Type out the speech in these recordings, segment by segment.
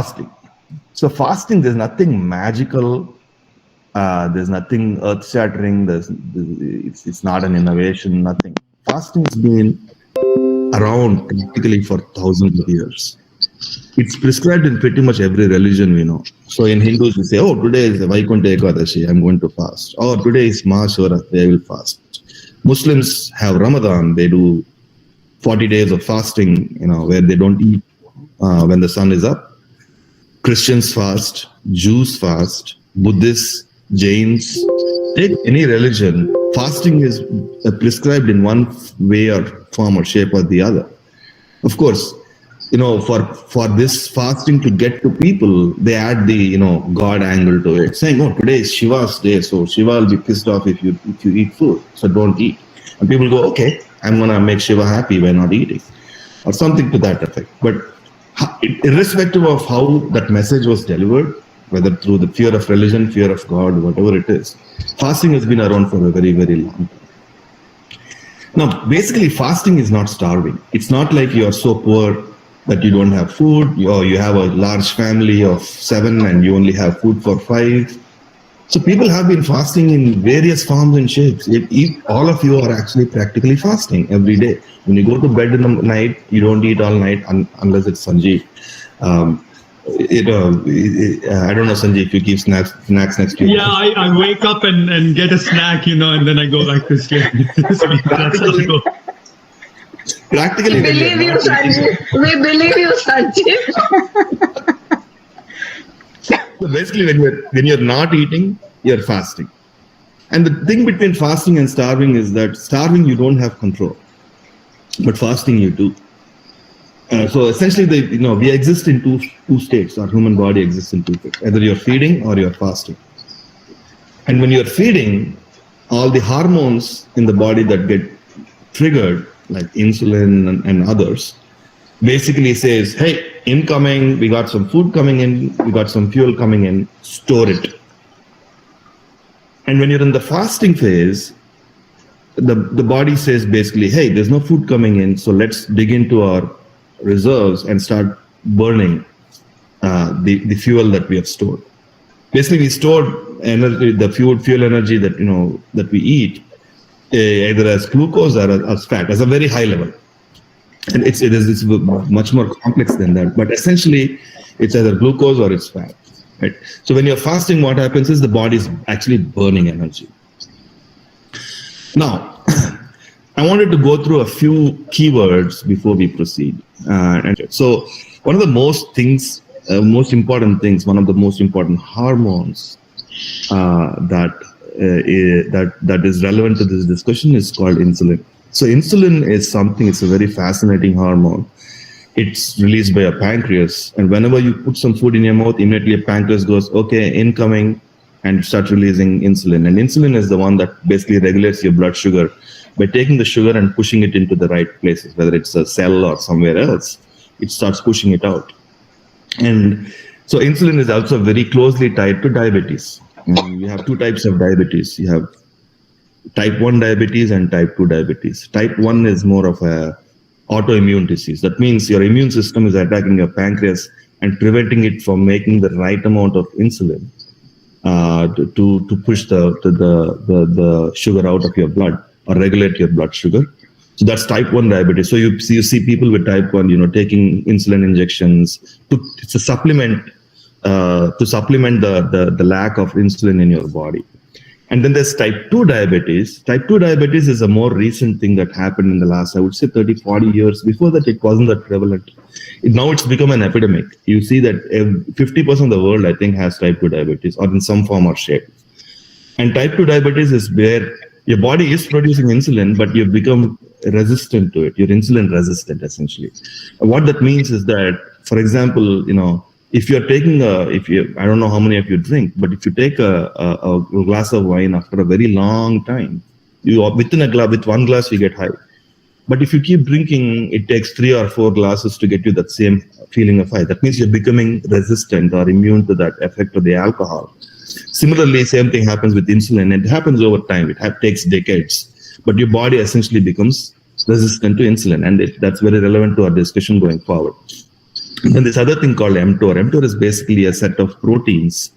fasting. So fasting, there's nothing magical. There's nothing earth-shattering. It's not an innovation. Nothing. Fasting's been around practically for thousands of years. It's prescribed in pretty much every religion we know. So in Hindus, we say, "Oh, today is Vaikuntha Ekadashi. I'm going to fast." Or today is Mahashivratri. I will fast. Muslims have Ramadan. They do 40 days of fasting, where they don't eat when the sun is up. Christians fast, Jews fast, Buddhists, Jains, take any religion, fasting is prescribed in one way or form or shape or the other. Of course, for this fasting to get to people, they add the, God angle to it, saying, "Oh, today is Shiva's day, so Shiva will be pissed off if you eat food, so don't eat." And people go, "Okay, I'm going to make Shiva happy by not eating," or something to that effect. But irrespective of how that message was delivered, whether through the fear of religion, fear of God, whatever it is, fasting has been around for a very, very long time. Now, basically, fasting is not starving. It's not like you are so poor that you don't have food, or you have a large family of 7 and you only have food for 5. So people have been fasting in various forms and shapes. All of you are actually practically fasting every day. When you go to bed in the night, you don't eat all night unless it's Sanjeev. I don't know, Sanjeev, if you keep snacks next to you. Yeah, I wake up and get a snack, and then I go back to sleep. Practically, we believe you, Sanjeev. So basically, when you're not eating, you're fasting. And the thing between fasting and starving is that starving you don't have control, but fasting you do. So essentially, we exist in two states. Our human body exists in two states. Either you're feeding or you're fasting. And when you're feeding, all the hormones in the body that get triggered, like insulin and others, basically says, "Hey, incoming, we got some food coming in, we got some fuel coming in, store it." And when you're in the fasting phase, the body says basically, "Hey, there's no food coming in, so let's dig into our reserves and start burning the fuel that we have stored." Basically, we stored energy, the fuel energy that we eat, either as glucose or as fat, as a very high level. And it's much more complex than that. But essentially, it's either glucose or it's fat. Right? So when you're fasting, what happens is the body is actually burning energy. Now, I wanted to go through a few keywords before we proceed. So one of the most important things, one of the most important hormones that is relevant to this discussion is called insulin. So insulin is something, it's a very fascinating hormone. It's released by a pancreas. And whenever you put some food in your mouth, immediately a pancreas goes, "Okay, incoming," and starts releasing insulin. And insulin is the one that basically regulates your blood sugar by taking the sugar and pushing it into the right places, whether it's a cell or somewhere else, it starts pushing it out. And so insulin is also very closely tied to diabetes. And you have two types of diabetes. You have type 1 diabetes and type 2 diabetes. Type 1 is more of a autoimmune disease. That means your immune system is attacking your pancreas and preventing it from making the right amount of insulin to push the sugar out of your blood or regulate your blood sugar. So that's type 1 diabetes. So you see people with type 1, taking insulin injections. It's a supplement to supplement the lack of insulin in your body. And then there's type 2 diabetes. Type 2 diabetes is a more recent thing that happened in the last, I would say, 30, 40 years. Before that, it wasn't that prevalent. Now it's become an epidemic. You see that 50% of the world, I think, has type 2 diabetes or in some form or shape. And type 2 diabetes is where your body is producing insulin, but you've become resistant to it. You're insulin resistant, essentially. What that means is that, for example, if you're taking I don't know how many of you drink, but if you take a glass of wine after a very long time, with one glass you get high. But if you keep drinking, it takes 3 or 4 glasses to get you that same feeling of high. That means you're becoming resistant or immune to that effect of the alcohol. Similarly, same thing happens with insulin. It happens over time. It takes decades, but your body essentially becomes resistant to insulin, and that's very relevant to our discussion going forward. Then this other thing called mTOR. mTOR is basically a set of proteins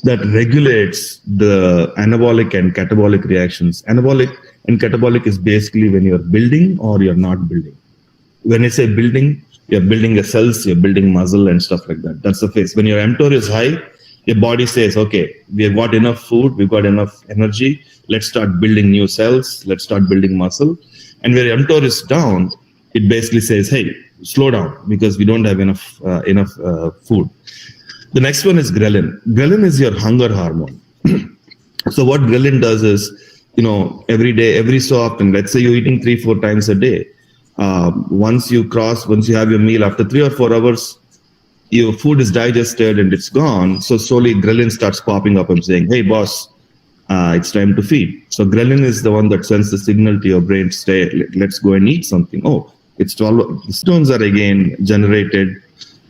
that regulates the anabolic and catabolic reactions. Anabolic and catabolic is basically when you're building or you're not building. When I say building, you're building your cells, you're building muscle and stuff like that. That's the phase. When your mTOR is high, your body says, okay, we've got enough food, we've got enough energy, let's start building new cells, let's start building muscle. And where mTOR is down, it basically says, hey, slow down because we don't have enough food. The next one is Grelin. Grelin is your hunger hormone. So what Grelin does is, every day, every so often, let's say you're eating 3-4 times a day. Once you have your meal after 3 or 4 hours, your food is digested and it's gone. So slowly Grelin starts popping up and saying, hey boss, it's time to feed. So Grelin is the one that sends the signal to your brain to say, let's go and eat something. Oh, it's 12. The stones are again generated.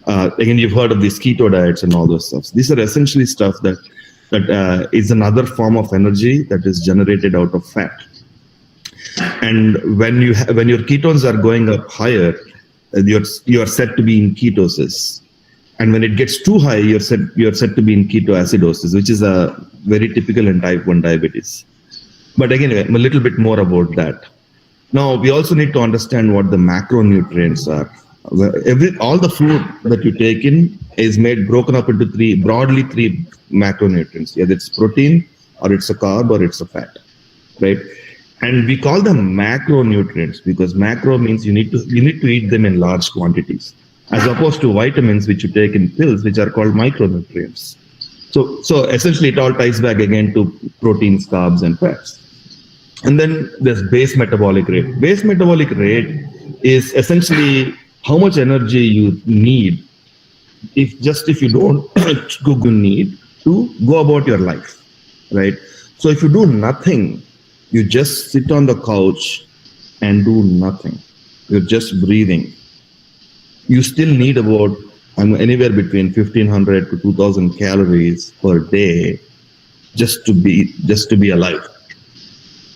Again, you've heard of these keto diets and all those stuff. These are essentially stuff that is another form of energy that is generated out of fat. And when your ketones are going up higher, you are set to be in ketosis. And when it gets too high, you're set to be in ketoacidosis, which is a very typical in type 1 diabetes. But again, a little bit more about that. Now, we also need to understand what the macronutrients are. All the food that you take in is broken up into broadly three macronutrients. Either it's protein, or it's a carb, or it's a fat, right? And we call them macronutrients because macro means you need to eat them in large quantities, as opposed to vitamins which you take in pills, which are called micronutrients. So essentially, it all ties back again to proteins, carbs, and fats. And then there's base metabolic rate. Base metabolic rate is essentially how much energy you need if you don't you need to go about your life, right? So if you do nothing, you just sit on the couch and do nothing. You're just breathing. You still need about anywhere between 1,500 to 2,000 calories per day just to be alive.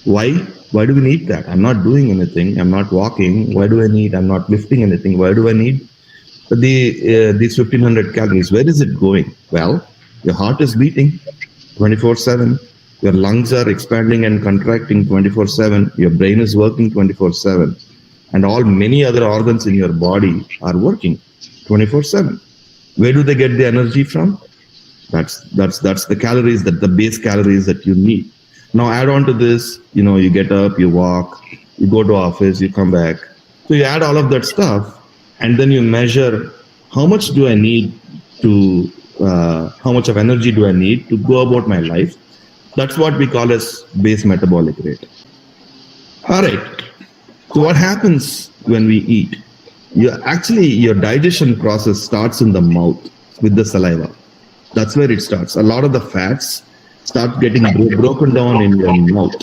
Why? Why do we need that? I'm not doing anything. I'm not walking. Why do I need? I'm not lifting anything. Why do I need these 1,500 calories? Where is it going? Well, your heart is beating 24/7. Your lungs are expanding and contracting 24/7. Your brain is working 24/7, and many other organs in your body are working 24/7. Where do they get the energy from? That's the calories, the base calories that you need. Now add on to this, you get up, you walk, you go to office, you come back. So you add all of that stuff, and then you measure how much do I need to, how much of energy do I need to go about my life. That's what we call as base metabolic rate. All right. So what happens when we eat? Your digestion process starts in the mouth with the saliva. That's where it starts. A lot of the fats start getting broken down in your mouth,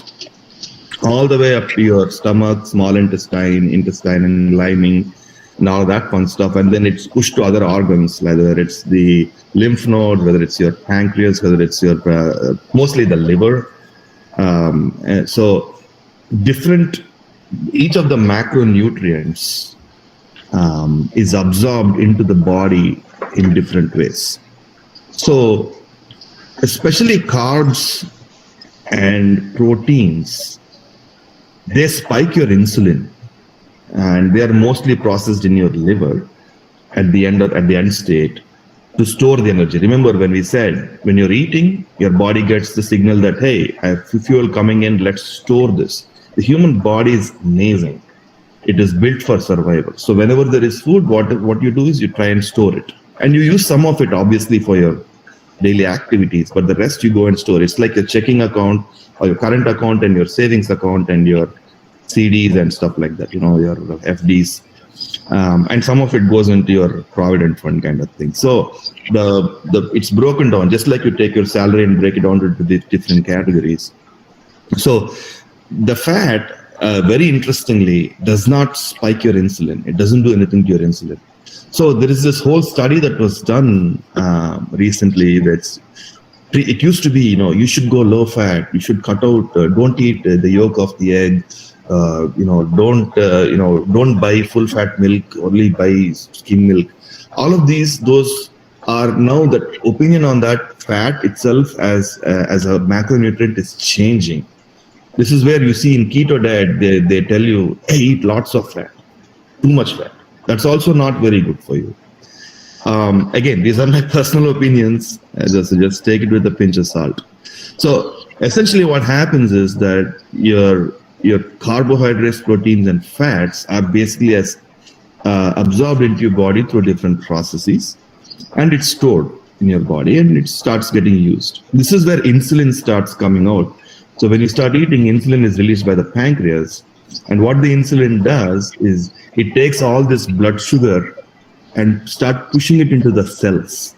all the way up to your stomach, small intestine, and lining, and all that fun stuff. And then it's pushed to other organs, whether it's the lymph node, whether it's your pancreas, whether it's your mostly the liver. So each of the macronutrients is absorbed into the body in different ways. So especially carbs and proteins, they spike your insulin, and they are mostly processed in your liver at the end state to store the energy. Remember when we said, when you're eating, your body gets the signal that, hey, I have fuel coming in, let's store this. The human body is amazing. It is built for survival. So whenever there is food, what you do is you try and store it. And you use some of it, obviously, for your daily activities, but the rest you go and store. It's like your checking account or your current account and your savings account and your CDs and stuff like that, your FDs. And some of it goes into your provident fund kind of thing. So it's broken down, just like you take your salary and break it down into the different categories. So the fat, very interestingly, does not spike your insulin. It doesn't do anything to your insulin. So there is this whole study that was done recently. It used to be, you should go low fat. You should cut out, don't eat the yolk of the egg. don't buy full fat milk, only buy skim milk. All of those are now the opinion on that fat itself as a macronutrient is changing. This is where you see in keto diet, they tell you, hey, eat lots of fat, too much fat. That's also not very good for you. Again, these are my personal opinions. Just take it with a pinch of salt. So essentially what happens is that your carbohydrates, proteins, and fats are basically as absorbed into your body through different processes, and it's stored in your body and it starts getting used. This is where insulin starts coming out. So when you start eating, insulin is released by the pancreas, and what the insulin does is it takes all this blood sugar and start pushing it into the cells,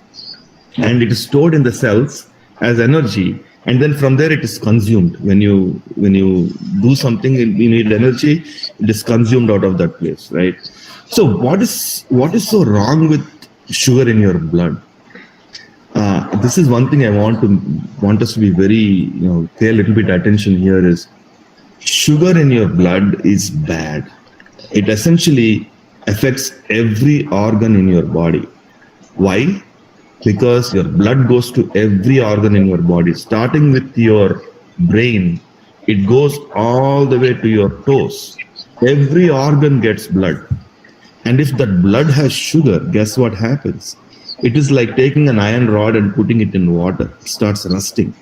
and it is stored in the cells as energy, and then from there it is consumed. When you do something, you need energy, it is consumed out of that place, right? So what is so wrong with sugar in your blood? This is one thing I want us to be very, pay a little bit attention here is sugar in your blood is bad. It essentially affects every organ in your body. Why? Because your blood goes to every organ in your body, starting with your brain. It goes all the way to your toes. Every organ gets blood. And if that blood has sugar, guess what happens? It is like taking an iron rod and putting it in water. It starts rusting.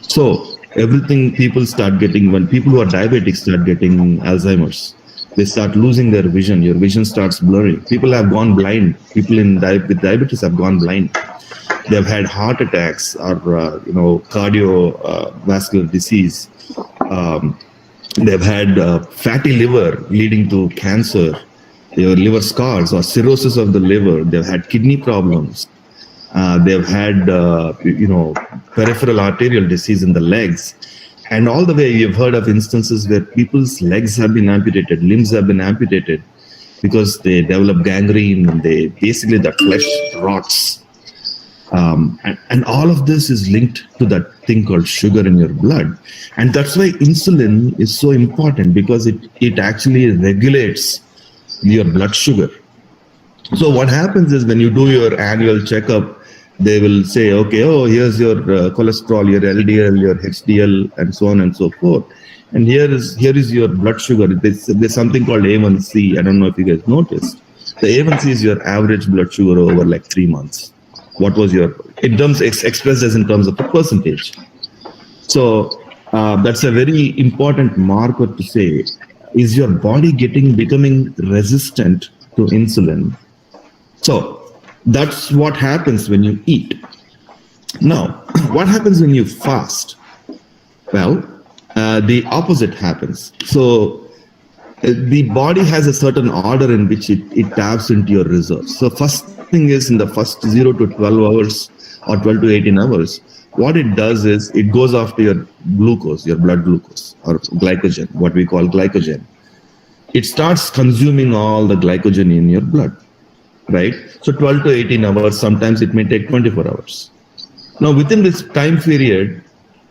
So everything people start getting, when people who are diabetic start getting Alzheimer's, they start losing their vision. Your vision starts blurring. People have gone blind. People with diabetes have gone blind. They've had heart attacks or cardiovascular disease. They've had fatty liver leading to cancer, liver scars or cirrhosis of the liver. They've had kidney problems. They've had peripheral arterial disease in the legs. And all the way, you've heard of instances where people's legs have been amputated, limbs have been amputated because they develop gangrene and basically the flesh rots. And all of this is linked to that thing called sugar in your blood. And that's why insulin is so important, because it actually regulates your blood sugar. So what happens is when you do your annual checkup, they will say, okay, here's your cholesterol, your LDL, your HDL, and so on and so forth. And here is your blood sugar. There's something called A1C. I don't know if you guys noticed. The A1C is your average blood sugar over like 3 months. What was in terms expressed as in terms of a percentage. So that's a very important marker to say, is your body becoming resistant to insulin? So that's what happens when you eat. Now, what happens when you fast? Well, the opposite happens. So the body has a certain order in which it taps into your reserves. So first thing is, in the first 0 to 12 hours or 12 to 18 hours, what it does is it goes after your glucose, your blood glucose or glycogen, what we call glycogen. It starts consuming all the glycogen in your blood, right? So 12 to 18 hours, sometimes it may take 24 hours. Now, within this time period,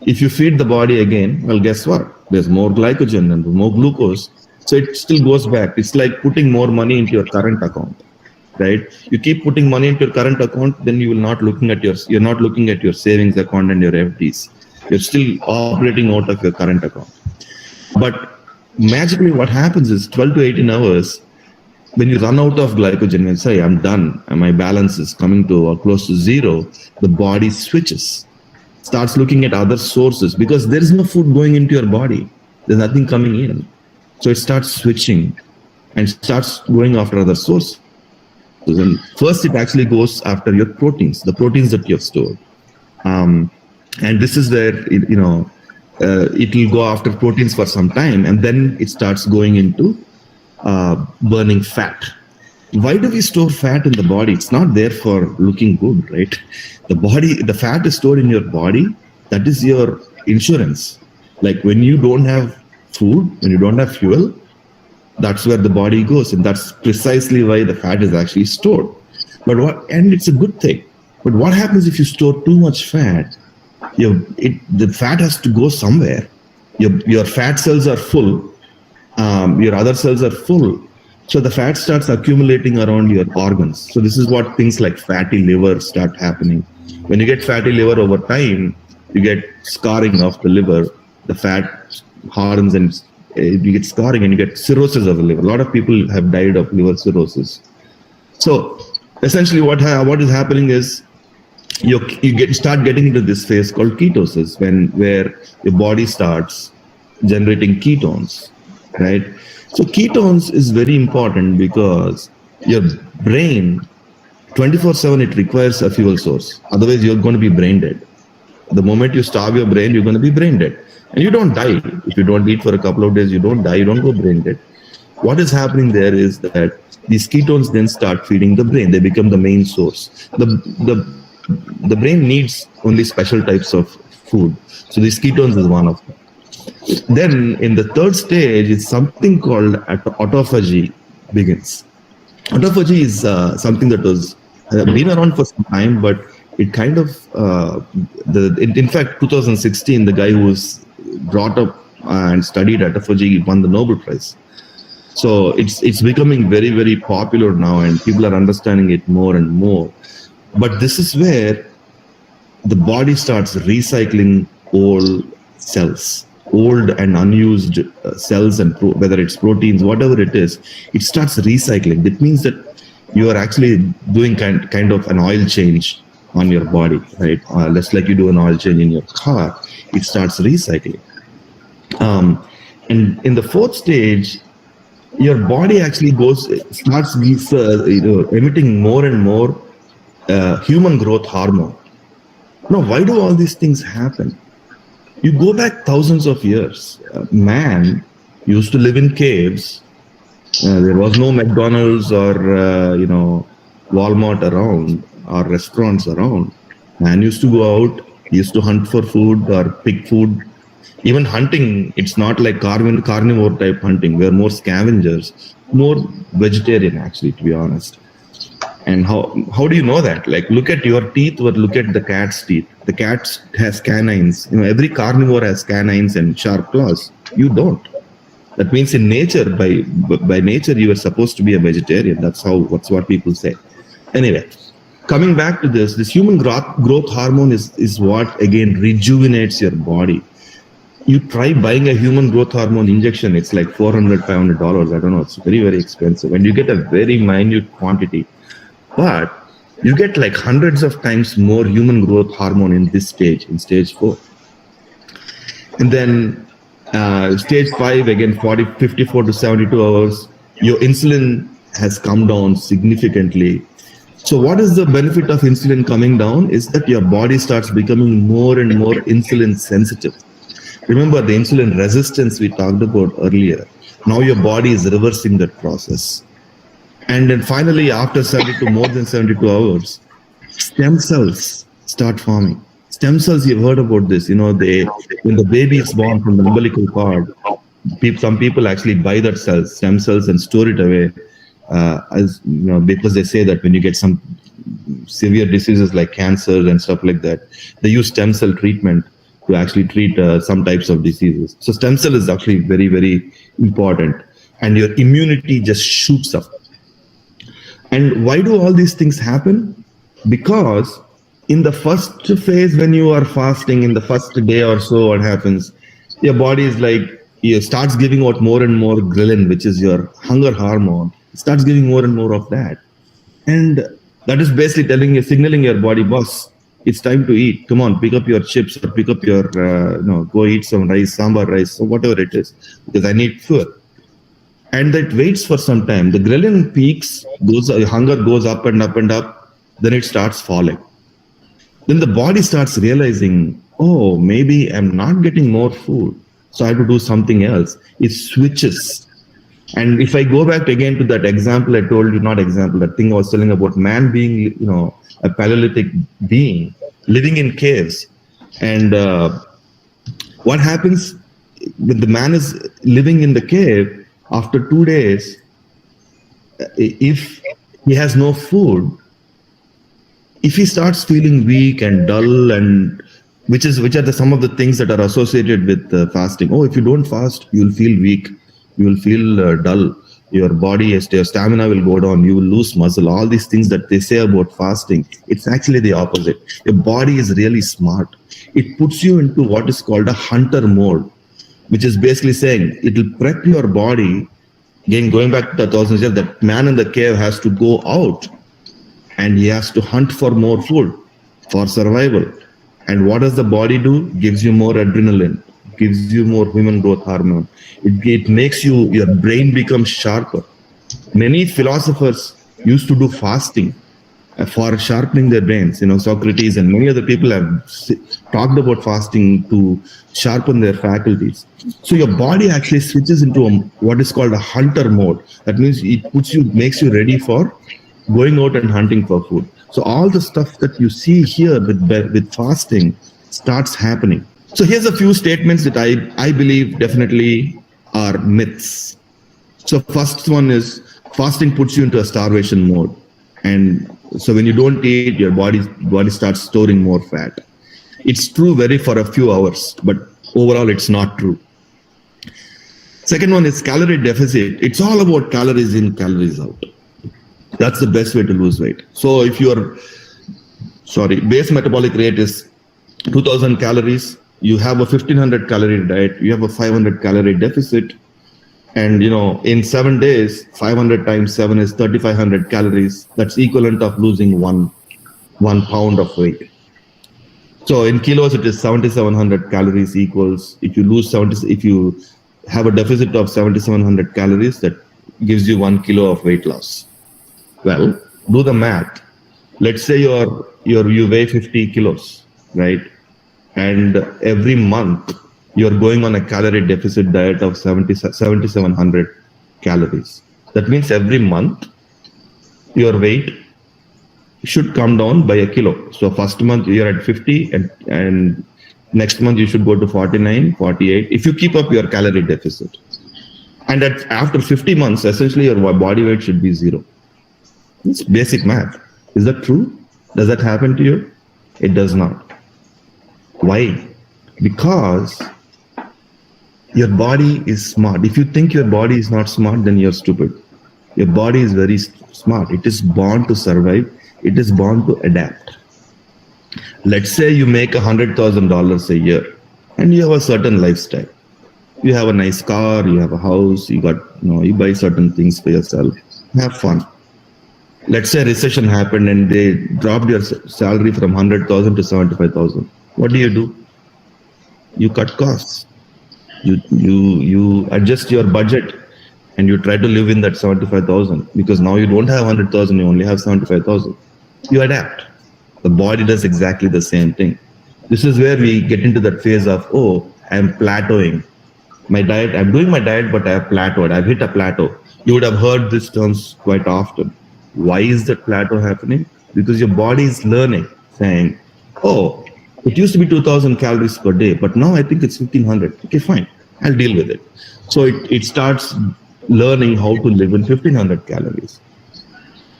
if you feed the body again, well, guess what? There's more glycogen and more glucose. So it still goes back. It's like putting more money into your current account, right? You keep putting money into your current account, then you're not looking at your savings account and your FDs. You're still operating out of your current account. But magically what happens is 12 to 18 hours, when you run out of glycogen and say, I'm done, and my balance is coming to or close to zero, the body switches, starts looking at other sources, because there is no food going into your body. There's nothing coming in. So it starts switching and starts going after other sources. And first, it actually goes after your proteins, the proteins that you have stored. And this is where, it will go after proteins for some time, and then it starts going into burning fat. Why do we store fat in the body? It's not there for looking good, right? The fat is stored in your body. That is your insurance. Like when you don't have food, when you don't have fuel, that's where the body goes. And that's precisely why the fat is actually stored. And it's a good thing. But what happens if you store too much fat? The fat has to go somewhere. Your fat cells are full. your other cells are full. So the fat starts accumulating around your organs. So this is what things like fatty liver start happening. When you get fatty liver over time, you get scarring of the liver, the fat hardens and you get scarring and you get cirrhosis of the liver. A lot of people have died of liver cirrhosis. So essentially what is happening is you start getting into this phase called ketosis, where your body starts generating ketones, right? So ketones is very important because your brain 24/7 it requires a fuel source. Otherwise, you're going to be brain dead. The moment you starve your brain, you're going to be brain dead, and you don't die if you don't eat for a couple of days. You don't die. You don't go brain dead. What is happening there is that these ketones then start feeding the brain. They become the main source. The brain needs only special types of food. So these ketones is one of them. Then in the third stage, it's something called autophagy begins. Autophagy is something that was been around for some time, but it kind of, in fact, 2016, the guy who was brought up and studied autophagy won the Nobel Prize. So it's becoming very, very popular now, and people are understanding it more and more. But this is where the body starts recycling old cells, old and unused cells, and whether it's proteins, whatever it is, it starts recycling. That means that you are actually doing kind of an oil change on your body, right? Just like you do an oil change in your car, it starts recycling. And in the fourth stage, your body actually starts emitting more and more human growth hormone. Now, why do all these things happen? You go back thousands of years. Man used to live in caves. There was no McDonald's or Walmart around or restaurants around. Man used to go out. He used to hunt for food or pick food. Even hunting, it's not like carnivore type hunting. We're more scavengers, more vegetarian actually, to be honest. And how do you know that? Like, look at your teeth or look at the cat's teeth. The cat has canines. Every carnivore has canines and sharp claws. You don't. That means in nature, by nature, you are supposed to be a vegetarian. That's what people say. Anyway, coming back to this human growth hormone is what again rejuvenates your body. You try buying a human growth hormone injection, it's like $400, $500. I don't know. It's very, very expensive. And you get a very minute quantity. But you get like hundreds of times more human growth hormone in this stage, in stage 4. And then stage 5, again, 54 to 72 hours, your insulin has come down significantly. So what is the benefit of insulin coming down is that your body starts becoming more and more insulin sensitive. Remember the insulin resistance we talked about earlier. Now your body is reversing that process. And then finally, after more than 72 hours, stem cells start forming. Stem cells, you've heard about this. When the baby is born from the umbilical cord, some people actually buy that stem cells and store it away, because they say that when you get some severe diseases like cancer and stuff like that, they use stem cell treatment to actually treat some types of diseases. So stem cell is actually very, very important, and your immunity just shoots up. And why do all these things happen? Because in the first phase, when you are fasting, in the first day or so, what happens? Your body is it starts giving out more and more Grelin, which is your hunger hormone. It starts giving more and more of that. And that is basically signaling your body, boss, it's time to eat. Come on, pick up your chips or pick up your, go eat some rice, sambar rice, or whatever it is, because I need food. And that waits for some time. The Grelin peaks, hunger goes up and up and up, then it starts falling. Then the body starts realizing, oh, maybe I'm not getting more food, so I have to do something else. It switches. And if I go back again to that example I told you, that thing I was telling about man being, a Paleolithic being living in caves. And what happens when the man is living in the cave? After 2 days, if he has no food, if he starts feeling weak and dull, and which are some of the things that are associated with fasting. Oh, if you don't fast, you'll feel weak. You will feel dull. Your body, your stamina will go down. You will lose muscle. All these things that they say about fasting, it's actually the opposite. Your body is really smart. It puts you into what is called a hunter mode, which is basically saying it will prep your body. Again, going back to the thousands years, that man in the cave has to go out and he has to hunt for more food for survival. And what does the body do? Gives you more adrenaline, gives you more human growth hormone. It makes your brain becomes sharper. Many philosophers used to do fasting for sharpening their brains. Socrates and many other people have talked about fasting to sharpen their faculties. So your body actually switches into what is called a hunter mode. That means it makes you ready for going out and hunting for food. So all the stuff that you see here with fasting starts happening. So here's a few statements that I believe definitely are myths. So first one is fasting puts you into a starvation mode. And so when you don't eat, your body starts storing more fat. It's true for a few hours, but overall it's not true. Second one is calorie deficit. It's all about calories in, calories out. That's the best way to lose weight. So if your base metabolic rate is 2000 calories, you have a 1500 calorie diet, you have a 500 calorie deficit, and in 7 days, 500 times 7 is 3500 calories. That's equivalent of losing one pound of weight. So in kilos, it is 7700 calories equals, if you have a deficit of 7700 calories, that gives you 1 kilo of weight loss. Well, do the math. Let's say you weigh 50 kilos, right? And every month you're going on a calorie deficit diet of 7,700 calories. That means every month your weight should come down by a kilo. So first month you're at 50 and next month you should go to 49, 48 if you keep up your calorie deficit. And after 50 months, essentially your body weight should be 0. It's basic math. Is that true? Does that happen to you? It does not. Why? Because your body is smart. If you think your body is not smart, then you're stupid. Your body is very smart. It is born to survive. It is born to adapt. Let's say you make $100,000 a year and you have a certain lifestyle. You have a nice car, you have a house, you buy certain things for yourself. Have fun. Let's say a recession happened and they dropped your salary from 100,000 to 75,000. What do? You cut costs. You adjust your budget and you try to live in that 75,000 because now you don't have 100,000, you only have 75,000. You adapt. The body does exactly the same thing. This is where we get into that phase of, I'm plateauing. I'm doing my diet, but I have plateaued. I've hit a plateau. You would have heard these terms quite often. Why is that plateau happening? Because your body is learning, saying, it used to be 2000 calories per day, but now I think it's 1500. Okay, fine. I'll deal with it. So it starts learning how to live in 1500 calories.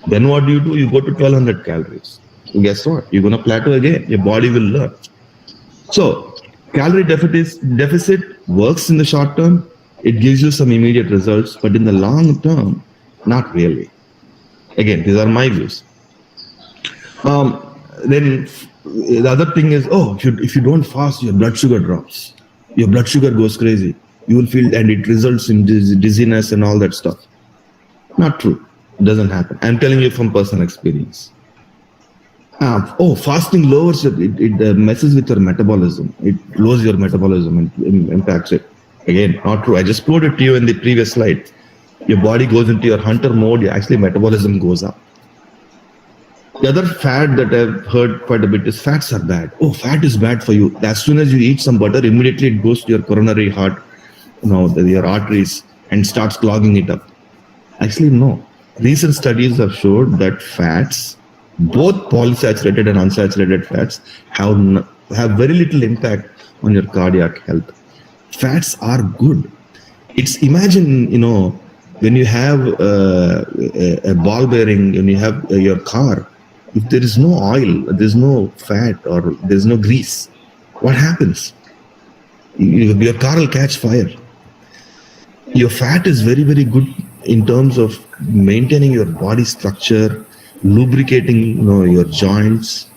Then what do? You go to 1200 calories. So guess what? You're going to plateau again. Your body will learn. So calorie deficit works in the short term. It gives you some immediate results, but in the long term, not really. Again, these are my views. Then the other thing is, if you don't fast, your blood sugar drops. Your blood sugar goes crazy. You will feel, and it results in dizziness and all that stuff. Not true. It doesn't happen. I'm telling you from personal experience. Fasting lowers it messes with your metabolism. It lowers your metabolism and impacts it. Again, not true. I just quoted to you in the previous slide. Your body goes into your hunter mode. Actually, metabolism goes up. The other fad that I've heard quite a bit is fats are bad. Fat is bad for you. As soon as you eat some butter, immediately it goes to your coronary heart, your arteries, and starts clogging it up. Actually, no. Recent studies have showed that fats, both polysaturated and unsaturated fats, have very little impact on your cardiac health. Fats are good. Imagine, when you have a ball bearing, when you have your car, if there is no oil, there's no fat, or there's no grease, what happens? Your car will catch fire. Your fat is very, very good in terms of maintaining your body structure, lubricating, your joints.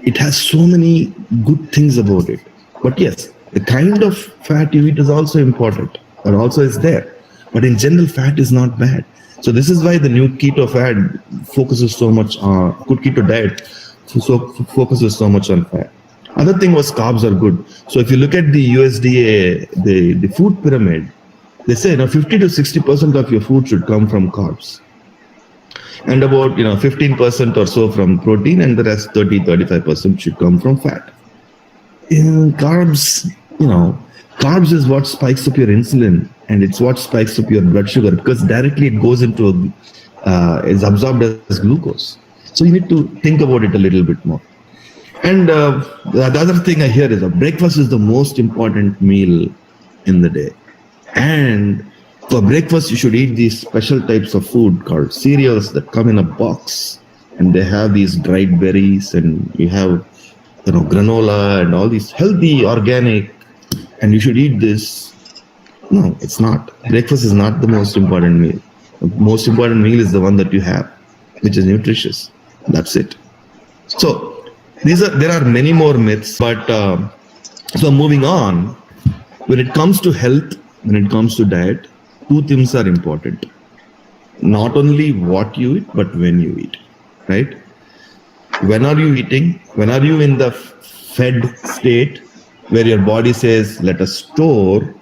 It has so many good things about it. But yes, the kind of fat you eat is also important, or also is there. But in general, fat is not bad. So this is why the new keto fad focuses so much on good keto diet, focuses so much on fat. Other thing was carbs are good. So if you look at the USDA, the food pyramid, they say 50 to 60% of your food should come from carbs, and about 15% or so from protein, and the rest 30-35% should come from fat. Carbs, carbs is what spikes up your insulin, and it's what spikes up your blood sugar, because directly it goes into is absorbed as glucose. So you need to think about it a little bit more. And the other thing I hear is that breakfast is the most important meal in the day. And for breakfast, you should eat these special types of food called cereals that come in a box, and they have these dried berries, and you have granola and all these healthy, organic, and you should eat this. No, it's not. Breakfast is not the most important meal. The most important meal is the one that you have, which is nutritious. That's it. So there are many more myths, but so moving on, when it comes to health, when it comes to diet, two things are important. Not only what you eat, but when you eat, right? When are you eating? When are you in the fed state where your body says, let us store?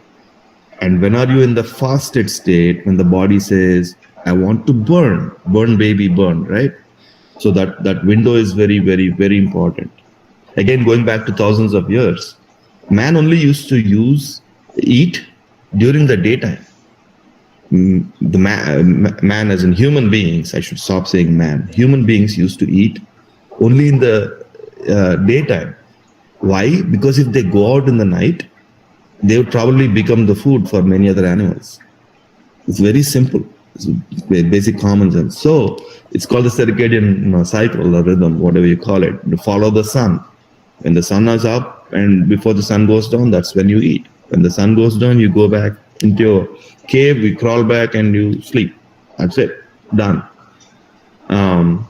And when are you in the fasted state when the body says, I want to burn, baby, burn, right? So that window is very, very, very important. Again, going back to thousands of years, man only used to eat during the daytime. The man as in human beings, I should stop saying man. Human beings used to eat only in the daytime. Why? Because if they go out in the night, they would probably become the food for many other animals. It's very simple. It's basic common sense. So it's called the circadian cycle or rhythm, whatever you call it, to follow the sun. When the sun is up and before the sun goes down, that's when you eat. When the sun goes down, you go back into your cave, you crawl back and you sleep. That's it. Done. And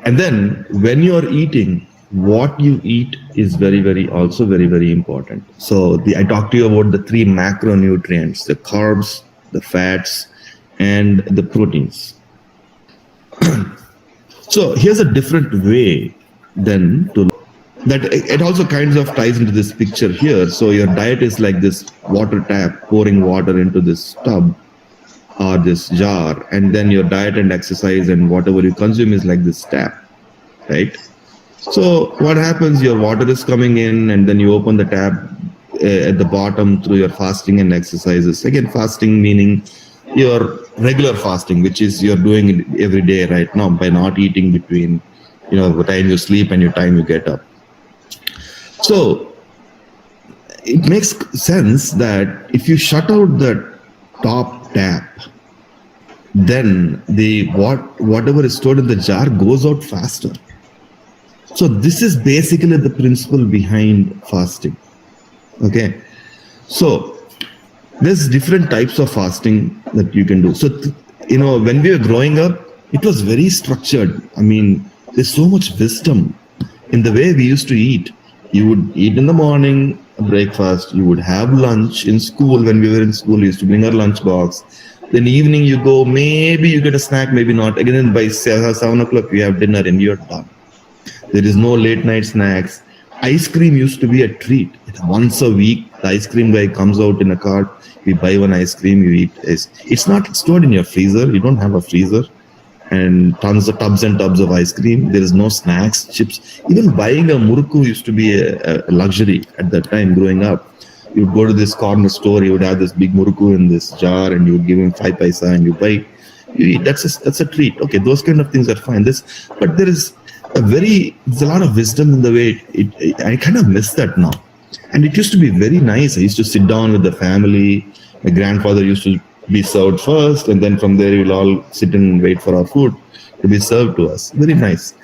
then when you're eating, what you eat is very, very, also very, very important. So I talked to you about the 3 macronutrients, the carbs, the fats, and the proteins. So here's a different way then to that it also kind of ties into this picture here. So your diet is like this water tap, pouring water into this tub or this jar, and then your diet and exercise and whatever you consume is like this tap, right? So what happens, your water is coming in, and then you open the tap at the bottom through your fasting and exercises. Again, fasting meaning your regular fasting, which is you're doing it every day right now by not eating between the time you sleep and your time you get up. So it makes sense that if you shut out the top tap, then whatever is stored in the jar goes out faster. So this is basically the principle behind fasting. Okay, so there's different types of fasting that you can do. So when we were growing up, it was very structured. I mean, there's so much wisdom in the way we used to eat. You would eat in the morning, breakfast. You would have lunch in school. When we were in school, we used to bring our lunch box. Then evening you go, maybe you get a snack, maybe not. Again, by 7 o'clock, you have dinner and you're done. There is no late night snacks. Ice cream used to be a treat. Once a week, the ice cream guy comes out in a cart. You buy one ice cream, you eat. It's not stored in your freezer. You don't have a freezer. And tubs and tubs of ice cream. There is no snacks, chips. Even buying a murukku used to be a luxury at that time growing up. You would go to this corner store, you would have this big murukku in this jar, and you would give him 5 paisa and you buy. You eat. That's a treat. Okay, those kind of things are fine. But there's a lot of wisdom in the way I kind of miss that now. And it used to be very nice. I used to sit down with the family. My grandfather used to be served first, and then from there we'll all sit and wait for our food to be served to us. Very nice.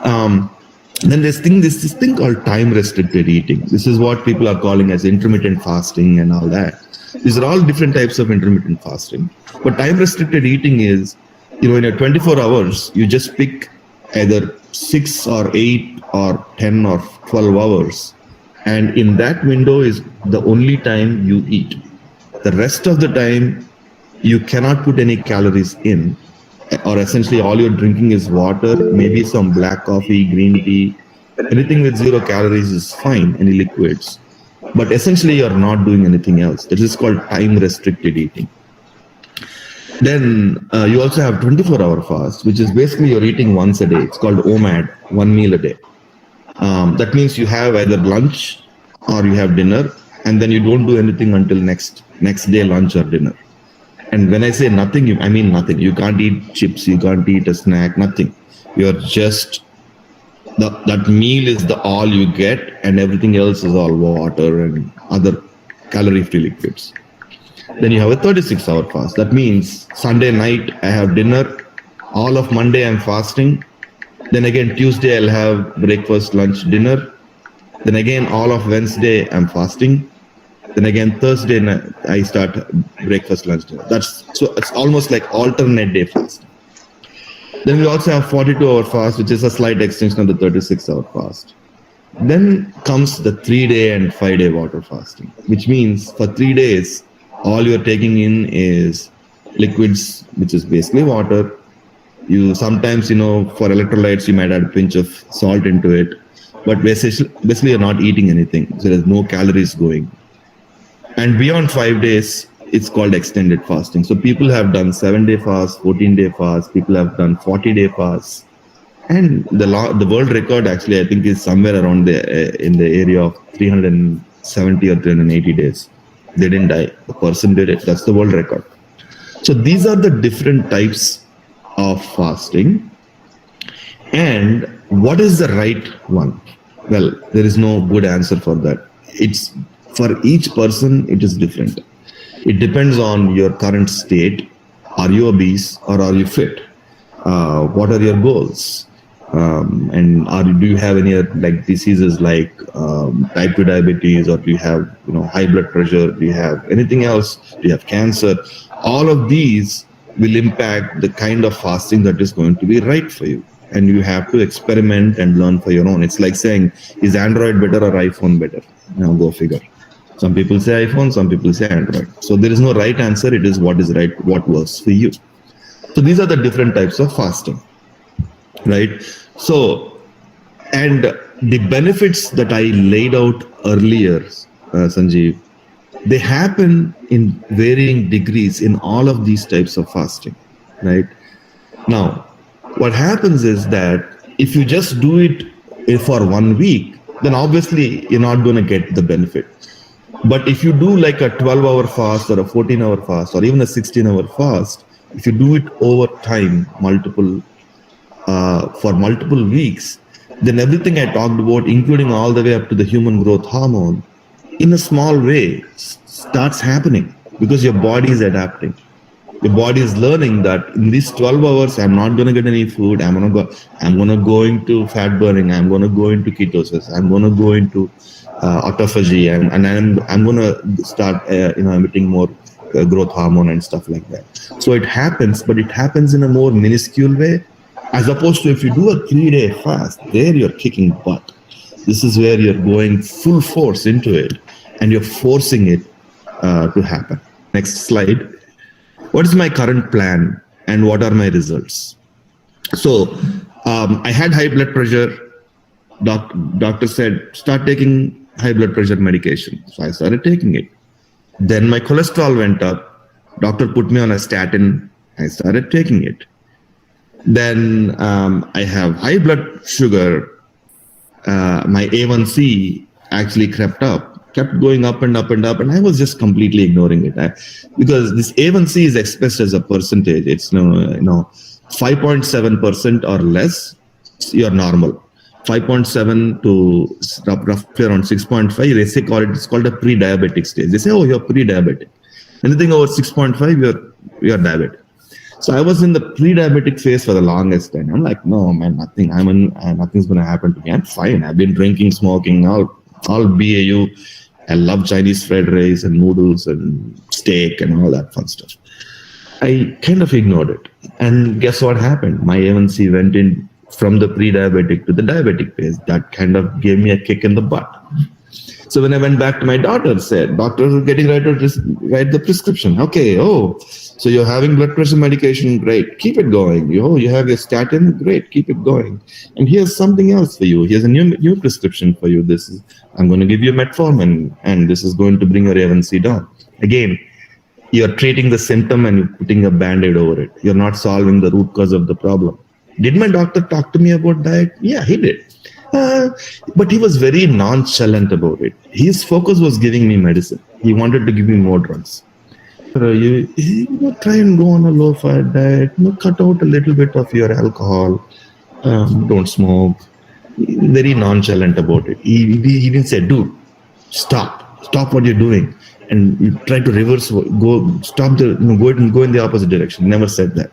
Then there's this thing called time restricted eating. This is what people are calling as intermittent fasting and all that. These are all different types of intermittent fasting. But time restricted eating is, in your 24 hours, you just pick either 6 or 8 or 10 or 12 hours. And in that window is the only time you eat. The rest of the time, you cannot put any calories in, or essentially all you're drinking is water, maybe some black coffee, green tea. Anything with 0 calories is fine, any liquids. But essentially, you're not doing anything else. This is called time-restricted eating. Then you also have 24-hour fast, which is basically you're eating once a day. It's called OMAD, 1 meal a day. That means you have either lunch or you have dinner, and then you don't do anything until next day lunch or dinner. And when I say nothing, I mean nothing. You can't eat chips, you can't eat a snack, nothing. You're just, that meal is the all you get, and everything else is all water and other calorie-free liquids. Then you have a 36-hour fast. That means Sunday night I have dinner, all of Monday I'm fasting. Then again Tuesday I'll have breakfast, lunch, dinner. Then again all of Wednesday I'm fasting. Then again Thursday I start breakfast, lunch, dinner. So it's almost like alternate day fasting. Then we also have 42-hour fast, which is a slight extension of the 36-hour fast. Then comes the 3-day and 5-day water fasting, which means for 3 days, all you're taking in is liquids, which is basically water. You sometimes, for electrolytes, you might add a pinch of salt into it, but basically you're not eating anything. So there's no calories going. And beyond 5 days, it's called extended fasting. So people have done 7-day fast, 14-day fast. People have done 40-day fast. And the world record actually, I think, is somewhere around in the area of 370 or 380 days. They didn't die. The person did it. That's the world record. So these are the different types of fasting. And what is the right one? Well, there is no good answer for that. It's for each person, it is different. It depends on your current state. Are you obese or are you fit? What are your goals? And do you have any diseases like type 2 diabetes, or do you have high blood pressure? Do you have anything else? Do you have cancer? All of these will impact the kind of fasting that is going to be right for you. And you have to experiment and learn for your own. It's like saying, is Android better or iPhone better? Now go figure. Some people say iPhone, some people say Android. So there is no right answer. It is what is right, what works for you. So these are the different types of fasting, right? So, and the benefits that I laid out earlier, Sanjeev, they happen in varying degrees in all of these types of fasting, right? Now, what happens is that if you just do it for 1 week, then obviously you're not going to get the benefit. But if you do like a 12-hour fast or a 14-hour fast or even a 16-hour fast, if you do it over time, for multiple weeks, then everything I talked about, including all the way up to the human growth hormone, in a small way starts happening because your body is adapting. Your body is learning that in these 12 hours, I'm not going to get any food. I'm going to go into fat burning. I'm going to go into ketosis. I'm going to go into autophagy, and I'm going to start emitting more growth hormone and stuff like that. So it happens, but it happens in a more minuscule way, as opposed to if you do a 3-day fast, there you're kicking butt. This is where you're going full force into it, and you're forcing it to happen. Next slide. What is my current plan and what are my results? So I had high blood pressure. Doctor said, start taking high blood pressure medication. So I started taking it. Then my cholesterol went up. Doctor put me on a statin. I started taking it. Then I have high blood sugar. My A1C actually crept going up and up and up, and I was just completely ignoring it because this A1C is expressed as a percentage. It's 5.7% or less, you're normal. 5.7 to roughly around 6.5, they say it's called a pre-diabetic stage. They say, oh, you're pre-diabetic. Anything over 6.5, you're diabetic. So I was in the pre-diabetic phase for the longest time. I'm like, no, man, nothing's going to happen to me. I'm fine. I've been drinking, smoking, all BAU. I love Chinese fried rice and noodles and steak and all that fun stuff. I kind of ignored it. And guess what happened? My A1C went in from the pre-diabetic to the diabetic phase. That kind of gave me a kick in the butt. So when I went back to my doctor, said, doctor is getting ready to write the prescription. Okay, so you're having blood pressure medication, great, keep it going. You have your statin, great, keep it going. And here's something else for you. Here's a new prescription for you. I'm going to give you metformin, and this is going to bring your A1C down. Again, you're treating the symptom and you're putting a band-aid over it. You're not solving the root cause of the problem. Did my doctor talk to me about diet? Yeah, he did. But he was very nonchalant about it. His focus was giving me medicine. He wanted to give me more drugs. You try and go on a low-fat diet. Cut out a little bit of your alcohol. Don't smoke. Very nonchalant about it. He even said, dude, stop what you're doing. And you try to reverse, go in the opposite direction. Never said that.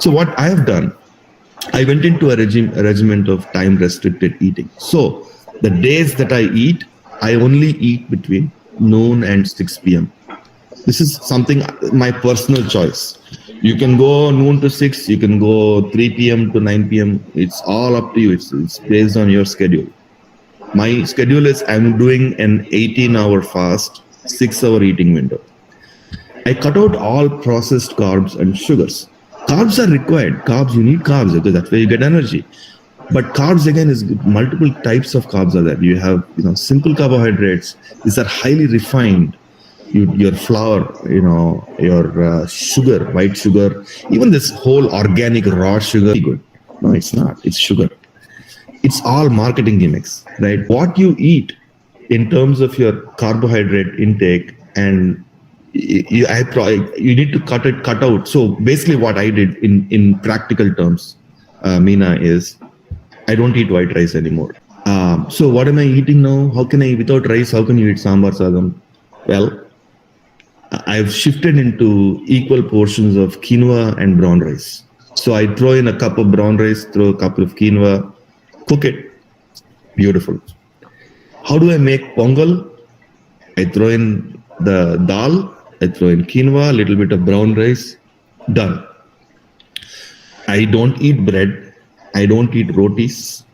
So what I have done, I went into a regimen of time-restricted eating. So the days that I eat, I only eat between noon and 6 p.m. This is something, my personal choice. You can go noon to 6, you can go 3 p.m. to 9 p.m. It's all up to you. It's based on your schedule. My schedule is I'm doing an 18-hour fast, 6-hour eating window. I cut out all processed carbs and sugars. Carbs are required. You need carbs because that's where you get energy. But carbs again is multiple types of carbs are there. You have simple carbohydrates. These are highly refined. Your flour, your sugar, white sugar, even this whole organic raw sugar. Good. No, it's not. It's sugar. It's all marketing gimmicks, right? What you eat in terms of your carbohydrate intake and you need to cut out. So basically what I did in practical terms, Meena, is I don't eat white rice anymore. So what am I eating now? How can I, without rice, how can you eat sambar sadam? Well, I've shifted into equal portions of quinoa and brown rice. So I throw in a cup of brown rice, throw a cup of quinoa, cook it. Beautiful. How do I make pongal? I throw in the dal, I throw in quinoa, a little bit of brown rice, done. I don't eat bread. I don't eat rotis.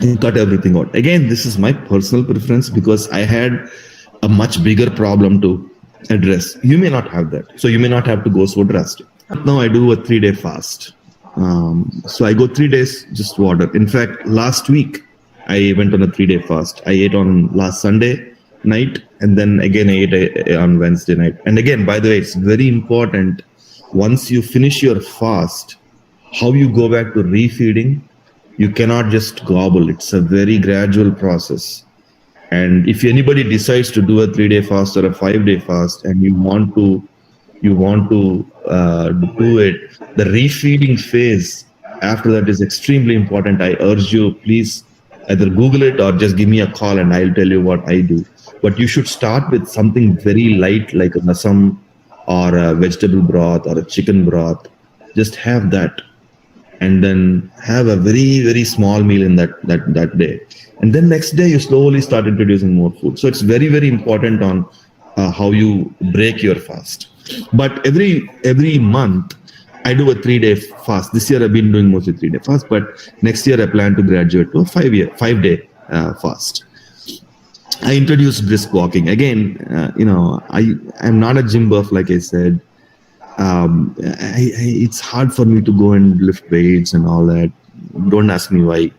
I cut everything out. Again, this is my personal preference because I had a much bigger problem to address. You may not have that. So you may not have to go so drastic. Now I do a 3-day fast. So I go 3 days, just water. In fact, last week, I went on a 3-day fast. I ate on last Sunday night, and then again I ate on Wednesday night. And again, by the way, it's very important, once you finish your fast, how you go back to refeeding, you cannot just gobble. It's a very gradual process. And if anybody decides to do a 3-day fast or a 5-day fast, and you want to do it, the refeeding phase after that is extremely important. I urge you, please either Google it or just give me a call and I'll tell you what I do. But you should start with something very light like a masam or a vegetable broth or a chicken broth. Just have that. And then have a very, very small meal in that day. And then next day you slowly start introducing more food. So it's very, very important on how you break your fast. But every month I do a 3-day fast. This year I've been doing mostly 3-day fast, but next year I plan to graduate to a 5-day fast. I introduced brisk walking. Again, I'm not a gym buff, like I said. It's hard for me to go and lift weights and all that. Don't ask me why,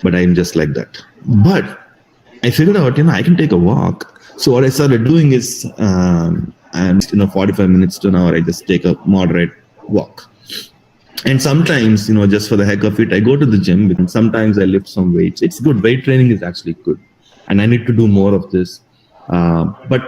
but I'm just like that. But I figured out, I can take a walk. So what I started doing is, 45 minutes to an hour, I just take a moderate walk. And sometimes, just for the heck of it, I go to the gym, and sometimes I lift some weights. It's good. Weight training is actually good. And I need to do more of this. But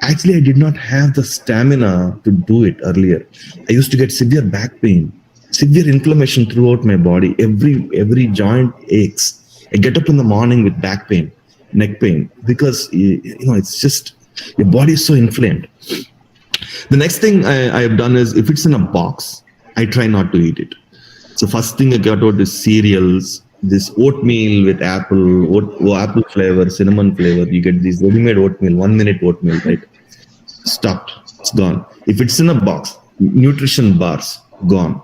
actually, I did not have the stamina to do it earlier. I used to get severe back pain, severe inflammation throughout my body. Every joint aches. I get up in the morning with back pain, neck pain, because, it's just, your body is so inflamed. The next thing I have done is, if it's in a box, I try not to eat it. So first thing I got out is cereals, this oatmeal with apple flavor, cinnamon flavor. You get these ready-made oatmeal, 1-minute oatmeal, right? Stopped. it's gone. If it's in a box, nutrition bars, gone.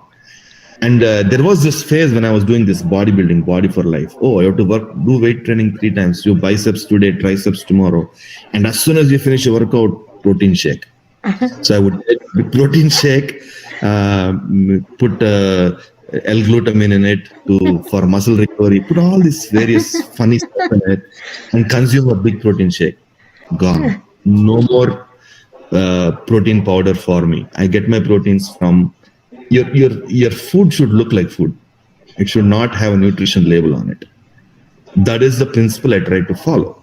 And there was this phase when I was doing this bodybuilding, body for life. Oh, I have to do weight training 3 times. Do biceps today, triceps tomorrow. And as soon as you finish your workout, protein shake. So I would take the protein shake, put L-glutamine in it for muscle recovery, put all this various funny stuff in it, and consume a big protein shake. Gone. No more protein powder for me. I get my proteins from your food should look like food. It should not have a nutrition label on it. That is the principle I try to follow.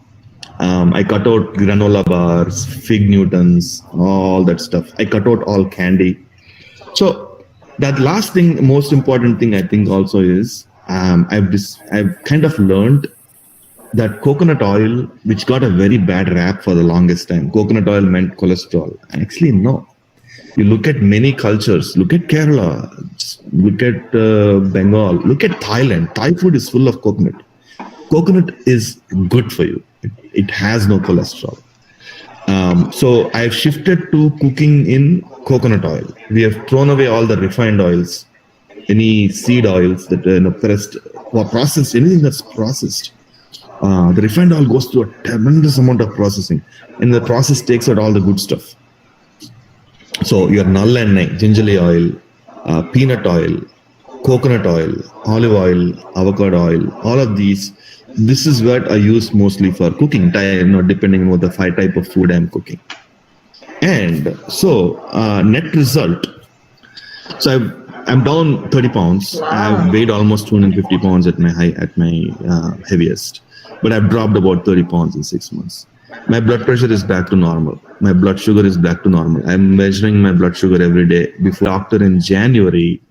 I cut out granola bars, fig Newtons, all that stuff. I cut out all candy. So that last thing, most important thing I think also is I've kind of learned that coconut oil, which got a very bad rap for the longest time, coconut oil meant cholesterol. Actually, no. You look at many cultures, look at Kerala, look at Bengal, look at Thailand. Thai food is full of coconut. Coconut is good for you. It has no cholesterol. So I've shifted to cooking in coconut oil. We have thrown away all the refined oils, any seed oils that are pressed or processed, anything that's processed. The refined oil goes through a tremendous amount of processing, and the process takes out all the good stuff. So your nallehnai, gingerly oil, peanut oil, coconut oil, olive oil, avocado oil, all of these, this is what I use mostly for cooking, depending on what the type of food I'm cooking. And so net result, so I'm down 30 pounds. Wow. I've weighed almost 250 pounds at my heaviest, but I've dropped about 30 pounds in 6 months. My blood pressure is back to normal. My blood sugar is back to normal. I'm measuring my blood sugar every day. Before doctor in January,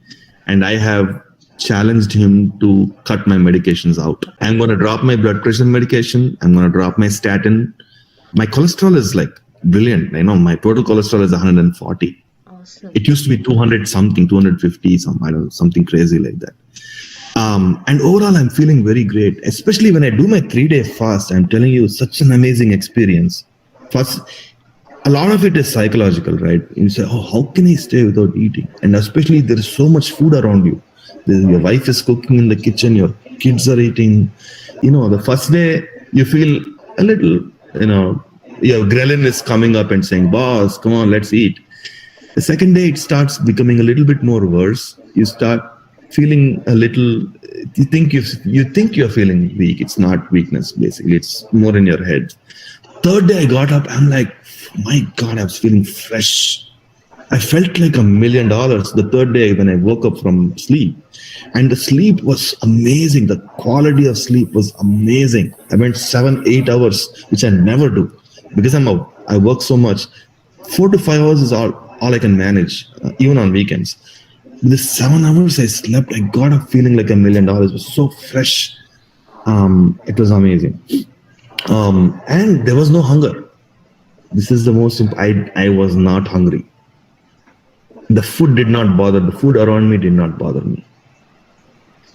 and I have challenged him to cut my medications out. I'm going to drop my blood pressure medication. I'm going to drop my statin. My cholesterol is like brilliant. I know my total cholesterol is 140. Awesome. It used to be 200 something, 250, something crazy like that. And overall, I'm feeling very great, especially when I do my 3-day fast. I'm telling you, such an amazing experience. First, a lot of it is psychological, right? You say, oh, how can I stay without eating? And especially there's so much food around you. Your wife is cooking in the kitchen, your kids are eating. The first day you feel a little, your Grelin is coming up and saying, boss, come on, let's eat. The second day it starts becoming a little bit more worse. You start feeling a little, you think you're feeling weak. It's not weakness, basically. It's more in your head. Third day I got up, I'm like, my God, I was feeling fresh. I felt like $1 million the third day when I woke up from sleep. And the sleep was amazing. The quality of sleep was amazing. I went 7-8 hours, which I never do because I work so much. 4 to 5 hours is all I can manage, even on weekends. The 7 hours I slept, I got up feeling like $1 million. It was so fresh. It was amazing. And there was no hunger. This is the most important. I was not hungry. The food did not bother. The food around me did not bother me.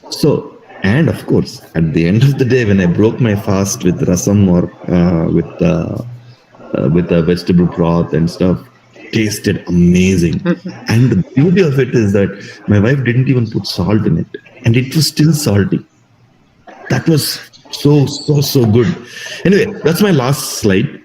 So, and of course, at the end of the day, when I broke my fast with rasam or with a vegetable broth and stuff, tasted amazing. And the beauty of it is that my wife didn't even put salt in it, and it was still salty. That was so good. Anyway, that's my last slide.